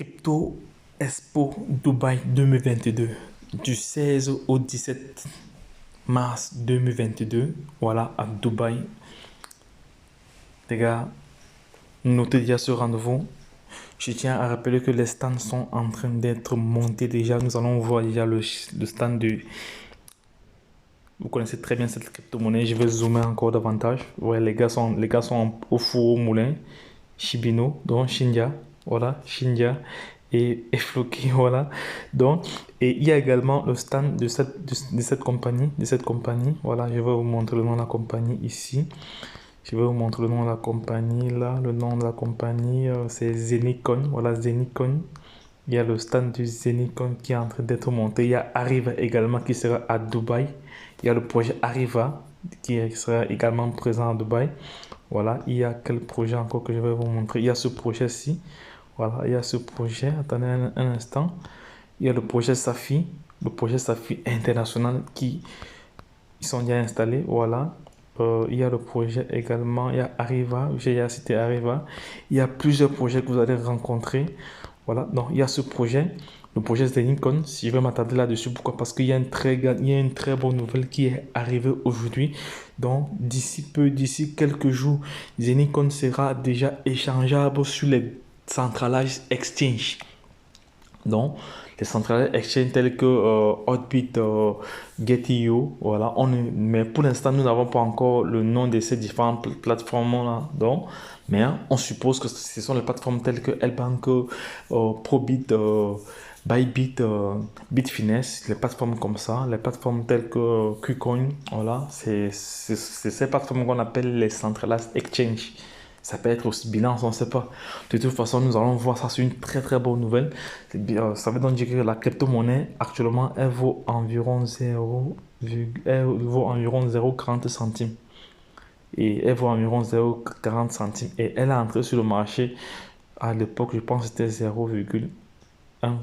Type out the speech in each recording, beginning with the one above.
Crypto Expo Dubaï 2022 du 16 au 17 mars 2022. Voilà, à Dubaï. Les gars, notez déjà ce rendez-vous. Je tiens à rappeler que les stands sont en train d'être montés déjà. Nous allons voir déjà le stand de... Vous connaissez très bien cette crypto-monnaie. Je vais zoomer encore davantage. Ouais, les gars sont au four au moulin. Shibino, donc Shinja. Voilà, Shinja et Floki, voilà. Donc, et il y a également le stand de cette compagnie. Voilà, je vais vous montrer le nom de la compagnie ici. Je vais vous montrer le nom de la compagnie là. Le nom de la compagnie, c'est Zenicon. Voilà, Zenicon. Il y a le stand du Zenicon qui est en train d'être monté. Il y a Arriva également qui sera à Dubaï. Il y a le projet Arriva qui sera également présent à Dubaï. Voilà, il y a quel projet encore que je vais vous montrer. Il y a ce projet-ci. Voilà, il y a ce projet. Attendez un instant. Il y a le projet Safi, international qui ils sont déjà installés. Voilà. Il y a le projet également. Il y a Arriva. J'ai déjà cité Arriva. Il y a plusieurs projets que vous allez rencontrer. Voilà. Donc, il y a ce projet. Le projet Zenicon, si je vais m'attarder là-dessus, pourquoi? Parce qu'il y a une très bonne nouvelle qui est arrivée aujourd'hui. Donc, d'ici quelques jours, Zenicon sera déjà échangeable sur les centralized exchange. Donc, les centrales exchange telles que Hotbit, Get.io, voilà. Mais pour l'instant, nous n'avons pas encore le nom de ces différentes plateformes-là. Donc, mais on suppose que ce sont les plateformes telles que Elbank, Probit, Bybit, Bitfinex, les plateformes comme ça, les plateformes telles que KuCoin, voilà. C'est ces plateformes qu'on appelle les centralized exchange. Ça peut être aussi Binance, on ne sait pas. De toute façon, nous allons voir ça. C'est une très bonne nouvelle. Ça veut donc dire que la crypto-monnaie, actuellement, elle vaut environ 0,40 centimes. Et elle vaut environ 0,40 centimes. Et elle est entrée sur le marché à l'époque, je pense que c'était 0,1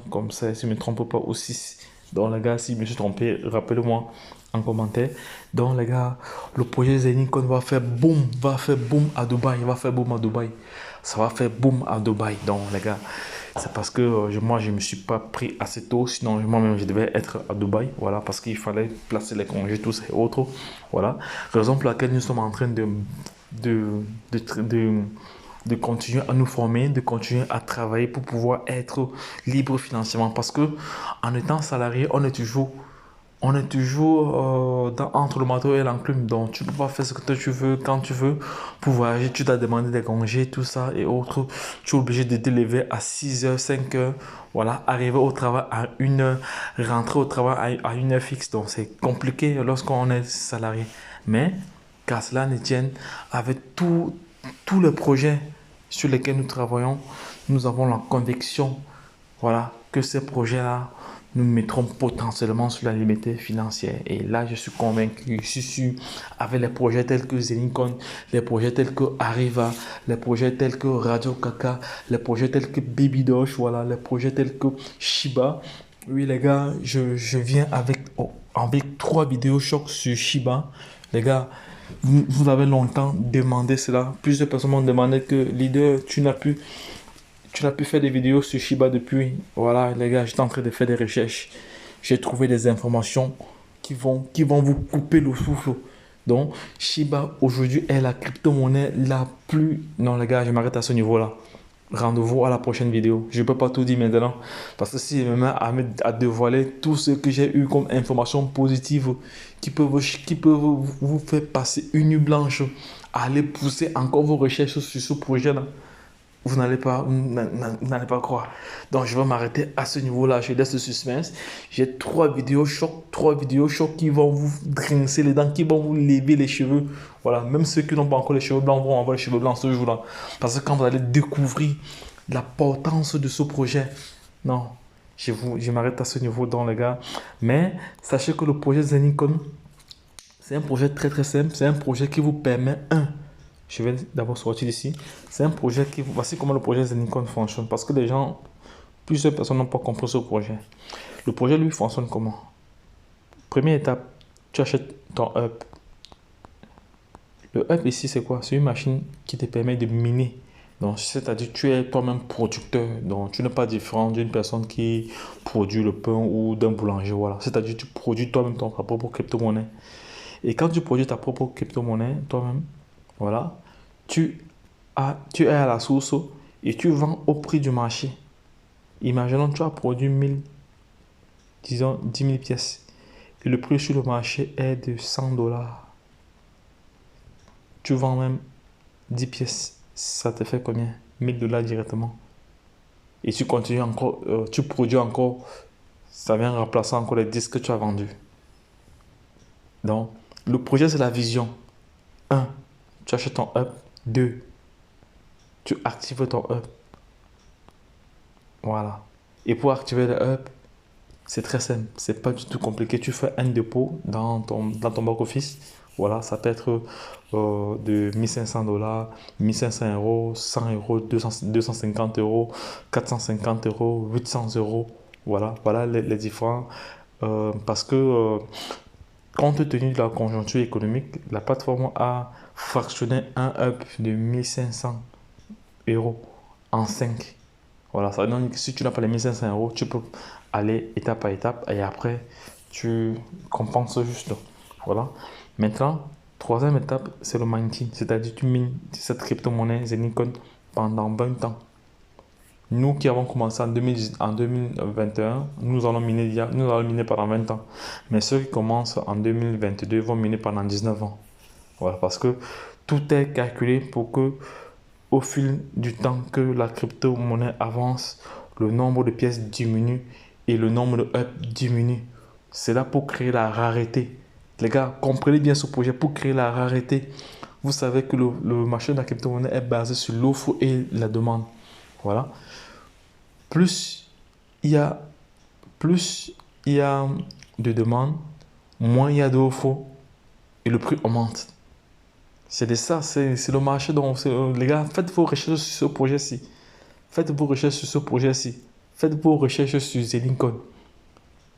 comme ça, si je ne me trompe pas, ou 6. Donc les gars, si je me suis trompé, rappelez-moi en commentaire. Donc les gars, le projet Zenicon va faire boum à Dubaï, Ça va faire boum à Dubaï. Donc les gars, c'est parce que moi je me suis pas pris assez tôt, sinon moi-même je devais être à Dubaï, voilà, parce qu'il fallait placer les congés, tous et autres, voilà. Raison pour laquelle nous sommes en train de continuer à nous former, de continuer à travailler pour pouvoir être libre financièrement. Parce que en étant salarié, on est toujours entre le marteau et l'enclume. Donc, tu ne peux pas faire ce que tu veux quand tu veux. Pour voyager, tu dois demander des congés, tout ça et autres. Tu es obligé de te lever à 6h, 5h. Voilà, arriver au travail à 1h, rentrer au travail à 1h fixe. Donc, c'est compliqué lorsqu'on est salarié. Mais, qu'à cela ne tienne, avec tous les projets sur lesquels nous travaillons, nous avons la conviction, voilà, que ces projets-là nous mettront potentiellement sur la liberté financière. Et là, je suis convaincu, je suis sûr, avec les projets tels que Zenicon, les projets tels que Arriva, les projets tels que Radio Kaka, les projets tels que Baby Doge, voilà, les projets tels que Shiba. Oui, les gars, je viens avec 3 vidéos chocs sur Shiba. Les gars, vous avez longtemps demandé cela. Plusieurs personnes m'ont demandé que, leader, tu n'as plus faire des vidéos sur Shiba depuis. Voilà, les gars, j'étais en train de faire des recherches. J'ai trouvé des informations qui vont vous couper le souffle. Donc, Shiba aujourd'hui est la crypto-monnaie la plus... Non, les gars, je m'arrête à ce niveau-là. Rendez-vous à la prochaine vidéo. Je ne peux pas tout dire maintenant. Parce que si je me mets à dévoiler tout ce que j'ai eu comme information positive qui peuvent vous faire passer une nuit blanche, à aller pousser encore vos recherches sur ce projet-là, vous n'allez pas croire. Donc, je vais m'arrêter à ce niveau-là. Je laisse le suspense. J'ai 3 vidéos chocs qui vont vous grincer les dents, qui vont vous lever les cheveux. Voilà, même ceux qui n'ont pas encore les cheveux blancs vont avoir les cheveux blancs ce jour-là. Parce que quand vous allez découvrir l'importance de ce projet, non, je m'arrête à ce niveau, donc les gars. Mais sachez que le projet Zenicon, c'est un projet très simple. C'est un projet qui vous permet, je vais d'abord sortir d'ici. C'est un projet qui... Voici comment le projet Zenicon fonctionne. Parce que plusieurs personnes n'ont pas compris ce projet. Le projet, lui, fonctionne comment? Première étape, tu achètes ton hub. Le hub ici, c'est quoi? C'est une machine qui te permet de miner Donc, c'est-à-dire tu es toi-même producteur. Donc, tu n'es pas différent d'une personne qui produit le pain ou d'un boulanger. Voilà. C'est-à-dire tu produis toi-même ta propre crypto-monnaie. Et quand tu produis ta propre crypto-monnaie toi-même, voilà, tu es à la source et tu vends au prix du marché. Imaginons tu as produit 1000, disons 10 000 pièces. Et le prix sur le marché est de 100 dollars. Tu vends même 10 pièces. Ça te fait combien? 1000 dollars directement. Et tu continues encore, tu produis encore, ça vient remplacer encore les 10 que tu as vendus. Donc, le projet, c'est la vision. Un, tu achètes ton up. 2, tu actives ton up. Voilà. Et pour activer le up, c'est très simple. C'est pas du tout compliqué. Tu fais un dépôt dans ton back-office. Voilà, ça peut être de 1500 dollars, 1500 euros, 100 euros, 250 euros, 450 euros, 800 euros. Voilà, voilà les différents. Parce que compte tenu de la conjoncture économique, la plateforme a fractionné un up de 1500 euros en 5. Voilà, ça donne que si tu n'as pas les 1500 euros, tu peux aller étape par étape et après, tu compenses juste. Voilà. Maintenant, troisième étape, c'est le mining. C'est-à-dire tu mines cette crypto-monnaie Zenicoin pendant 20 ans. Nous qui avons commencé en 2021, nous allons miner pendant 20 ans. Mais ceux qui commencent en 2022 vont miner pendant 19 ans. Voilà, parce que tout est calculé pour que au fil du temps que la crypto-monnaie avance, le nombre de pièces diminue et le nombre de up diminue. C'est là pour créer la rareté. Les gars, comprenez bien ce projet pour créer la rareté. Vous savez que le marché de la crypto-monnaie est basé sur l'offre et la demande. Voilà. Plus il y a, plus il y a de demandes, moins il y a d'offres et le prix augmente. C'est de ça, c'est le marché dont les gars, faites vos recherches sur ce projet-ci. Faites vos recherches sur ce projet-ci. Faites vos recherches sur Zelincon.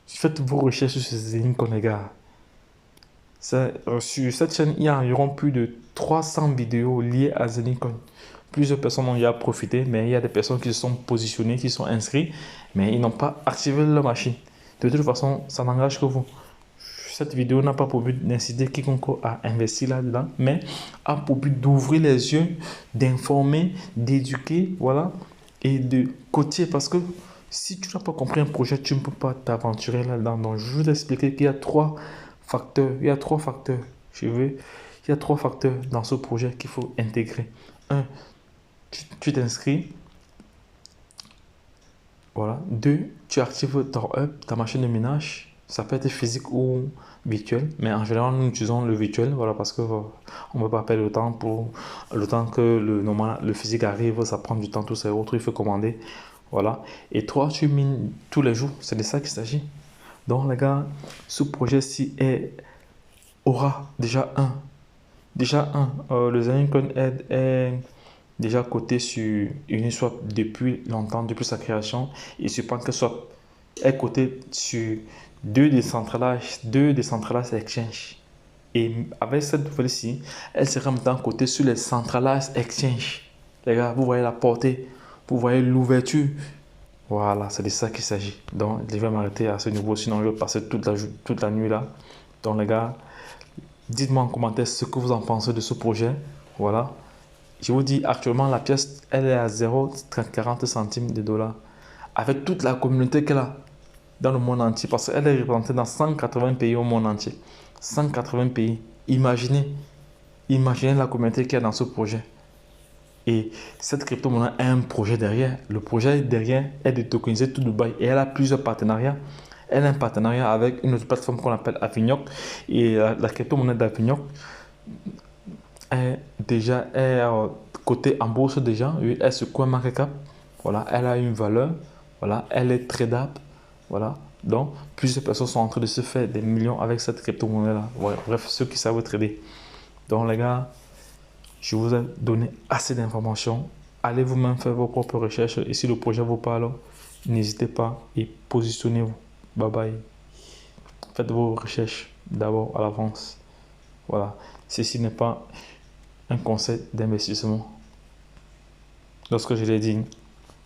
Faites vos recherches sur Zelincon, les gars. Sur cette chaîne, il y a environ plus de 300 vidéos liées à Zelincon. Plusieurs personnes ont y a profité, mais il y a des personnes qui se sont positionnées, qui sont inscrites, mais ils n'ont pas activé leur machine. De toute façon, ça n'engage que vous. Cette vidéo n'a pas pour but d'inciter quiconque à investir là-dedans, mais a pour but d'ouvrir les yeux, d'informer, d'éduquer, voilà, et de coacher. Parce que si tu n'as pas compris un projet, tu ne peux pas t'aventurer là-dedans. Donc, je vais t'expliquer qu'il y a trois facteurs. Il y a trois facteurs. Il y a trois facteurs dans ce projet qu'il faut intégrer. Un, tu t'inscris. Voilà. Deux, tu actives ton hub, ta machine de minage. Ça peut être physique ou virtuel, mais en général, nous utilisons le virtuel, voilà, parce que on ne va pas perdre le temps pour le temps que le physique arrive, ça prend du temps, tout ça, autre, il faut commander, voilà. Et toi, tu mines tous les jours, c'est de ça qu'il s'agit. Donc, les gars, ce projet-ci aura le Zencoin est déjà coté sur Uniswap depuis longtemps, depuis sa création, et sur PancakeSwap est coté sur deux decentralized exchange. Et avec cette nouvelle-ci, elle sera maintenant cotée sur les centralized exchange. Les gars, vous voyez la portée, vous voyez l'ouverture. Voilà, c'est de ça qu'il s'agit. Donc, je vais m'arrêter à ce niveau, sinon je vais passer toute la nuit là. Donc, les gars, dites-moi en commentaire ce que vous en pensez de ce projet. Voilà. Je vous dis, actuellement, la pièce, elle est à 0,40 centimes de dollars. Avec toute la communauté qu'elle a dans le monde entier, parce qu'elle est représentée dans 180 pays au monde entier. 180 pays. Imaginez la communauté qu'il y a dans ce projet. Et cette crypto-monnaie a un projet derrière. Le projet derrière est de tokeniser tout Dubaï. Et elle a plusieurs partenariats. Elle a un partenariat avec une autre plateforme qu'on appelle Avignoc. Et la crypto-monnaie d'Avignoc est déjà cotée en bourse déjà. Elle se CoinMarketCap. Voilà, elle a une valeur. Voilà, elle est tradable. Voilà. Donc, plusieurs personnes sont en train de se faire des millions avec cette crypto-monnaie-là. Ouais, bref, ceux qui savent trader. Donc, les gars, je vous ai donné assez d'informations. Allez vous-même faire vos propres recherches. Et si le projet vous parle, n'hésitez pas et positionnez-vous. Bye bye. Faites vos recherches d'abord à l'avance. Voilà. Ceci n'est pas un conseil d'investissement. lorsque je l'ai dit,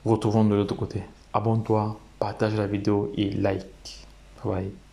retrouvons de l'autre côté. Abonne-toi, partage la vidéo et like. Bye bye.